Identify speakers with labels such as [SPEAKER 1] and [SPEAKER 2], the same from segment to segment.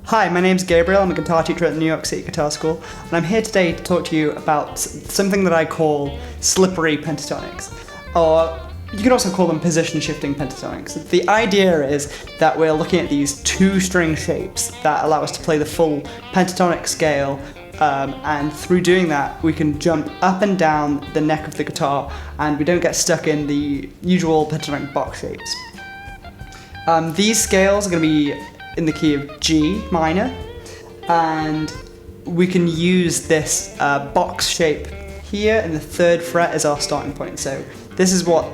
[SPEAKER 1] Hi, my name's Gabriel. I'm a guitar teacher at the NYC Guitar School, and I'm here today to talk to you about something that I call slippery pentatonics, or you can also call them position-shifting pentatonics. The idea is that we're looking at these two-string shapes that allow us to play the full pentatonic scale, and through doing that, we can jump up and down the neck of the guitar, and we don't get stuck in the usual pentatonic box shapes. These scales are going to be in the key of G minor, and we can use this box shape here in the 3rd fret as our starting point. So this is what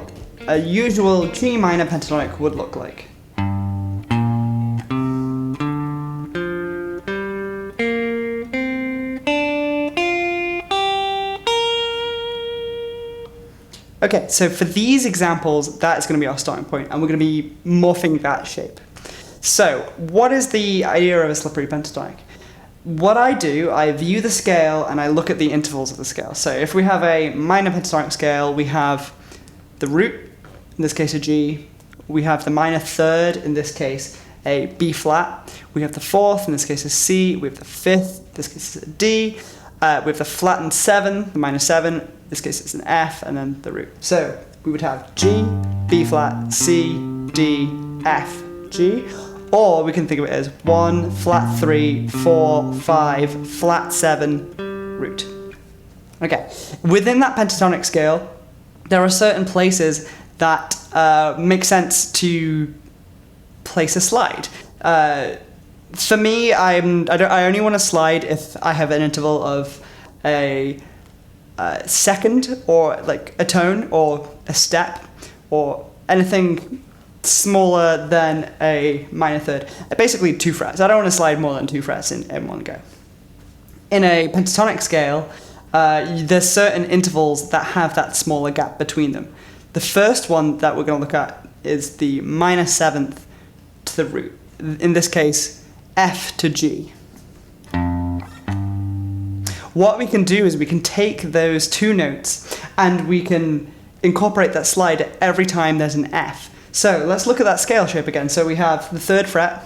[SPEAKER 1] a usual G minor pentatonic would look like. Okay, so for these examples, that is going to be our starting point, and we're going to be morphing that shape. So, what is the idea of a slippery pentatonic? What I do, I view the scale and I look at the intervals of the scale. So if we have a minor pentatonic scale, we have the root, in this case a G, we have the minor 3rd, in this case a B flat, we have the 4th, in this case a C, we have the 5th, in this case is a D, we have the flattened 7, the minor 7, in this case it's an F, and then the root. So we would have G, B flat, C, D, F, G. Or we can think of it as 1, flat 3, 4, 5, flat 7, root. Okay, within that pentatonic scale, there are certain places that make sense to place a slide. For me, I only want to slide if I have an interval of a second, or like a tone, or a step, or anything smaller than a minor 3rd. Basically 2 frets. I don't want to slide more than 2 frets in one go. In a pentatonic scale, there's certain intervals that have that smaller gap between them. The first one that we're going to look at is the minor 7th to the root. In this case, F to G. What we can do is we can take those 2 notes and we can incorporate that slide every time there's an F. So let's look at that scale shape again. So we have the 3rd fret.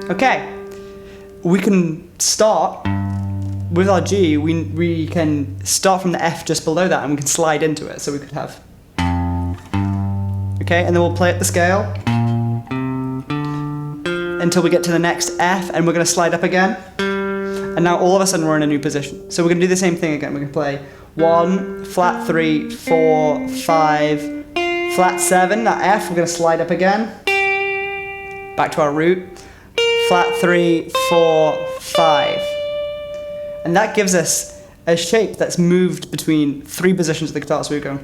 [SPEAKER 1] Okay, we can start with our G. We can start from the F just below that, and we can slide into it. So we could have. Okay, and then we'll play up the scale until we get to the next F, and we're going to slide up again. And now all of a sudden we're in a new position. So we're going to do the same thing again. We're going to play 1, flat 3, 4, 5. Flat 7, that F, we're going to slide up again, back to our root, flat 3, 4, 5. And that gives us a shape that's moved between 3 positions of the guitar, so we go.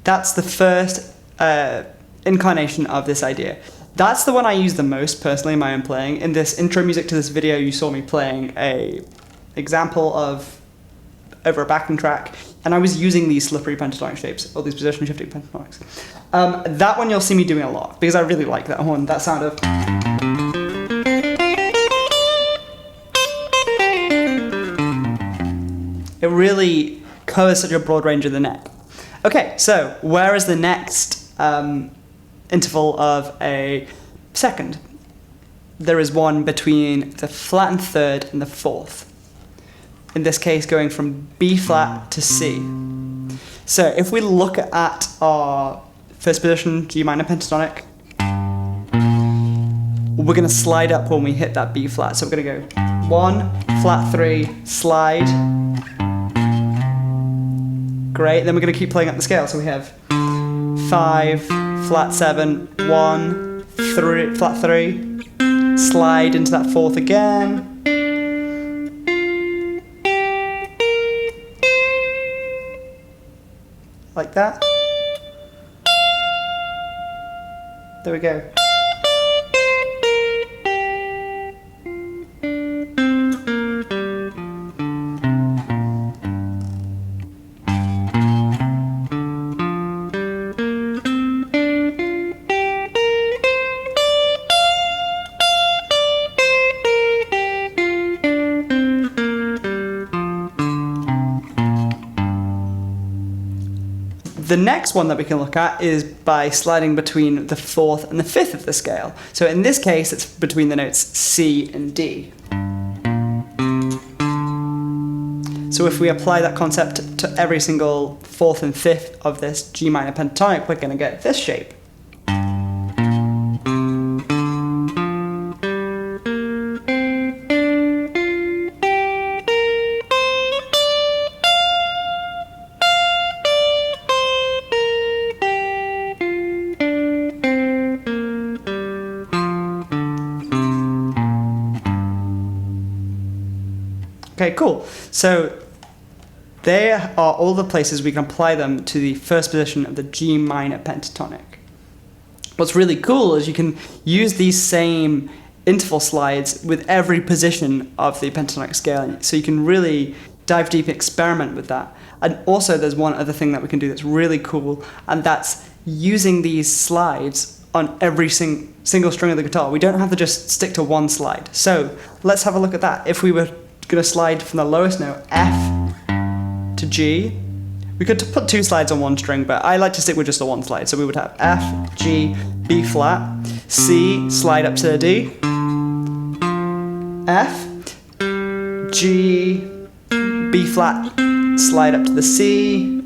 [SPEAKER 1] That's the first incarnation of this idea. That's the one I use the most personally in my own playing. In this intro music to this video, you saw me playing an example of over a backing track, and I was using these slippery pentatonic shapes, or these position shifting pentatonics. That one you'll see me doing a lot, because I really like that one, that sound of. It really covers such a broad range of the neck. Okay, so where is the next interval of a second? There is one between the flattened 3rd and the 4th. In this case, going from B flat to C. So if we look at our first position, G minor pentatonic, we're going to slide up when we hit that B flat. So we're going to go 1, flat 3, slide. Great, then we're going to keep playing up the scale. So we have 5, flat 7, 1, 3, flat 3, slide into that 4th again. Like that. There we go. The next one that we can look at is by sliding between the 4th and the 5th of the scale. So in this case, it's between the notes C and D. So if we apply that concept to every single 4th and 5th of this G minor pentatonic, we're going to get this shape. Okay, cool. So there are all the places we can apply them to the first position of the G minor pentatonic. What's really cool is you can use these same interval slides with every position of the pentatonic scale, so you can really dive deep and experiment with that. And also there's one other thing that we can do that's really cool, and that's using these slides on every single string of the guitar. We don't have to just stick to one slide. So let's have a look at that. If we were going to slide from the lowest note, F, to G. We could put 2 slides on one string, but I like to stick with just the one slide. So we would have F, G, B flat, C, slide up to D, F, G, B flat, slide up to the C,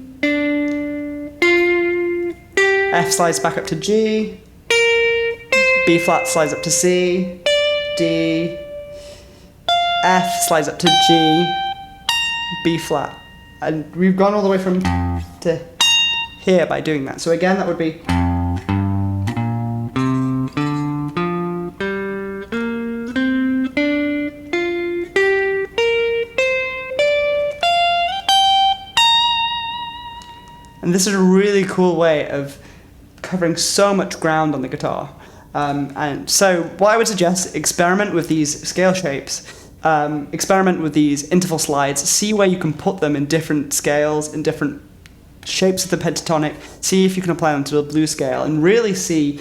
[SPEAKER 1] F slides back up to G, B flat slides up to C, D, F slides up to G, B flat. And we've gone all the way from to here by doing that. So again, that would be. And this is a really cool way of covering so much ground on the guitar. And so what I would suggest, experiment with these scale shapes. Experiment with these interval slides, see where you can put them in different scales, in different shapes of the pentatonic, see if you can apply them to the blues scale, and really see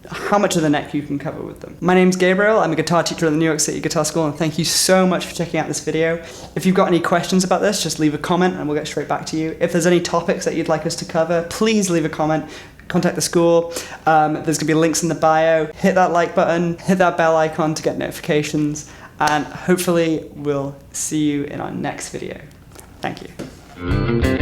[SPEAKER 1] how much of the neck you can cover with them. My name's Gabriel, I'm a guitar teacher at the New York City Guitar School, and thank you so much for checking out this video. If you've got any questions about this, just leave a comment and we'll get straight back to you. If there's any topics that you'd like us to cover, please leave a comment. Contact the school. There's going to be links in the bio. Hit that like button, hit that bell icon to get notifications. And hopefully we'll see you in our next video. Thank you.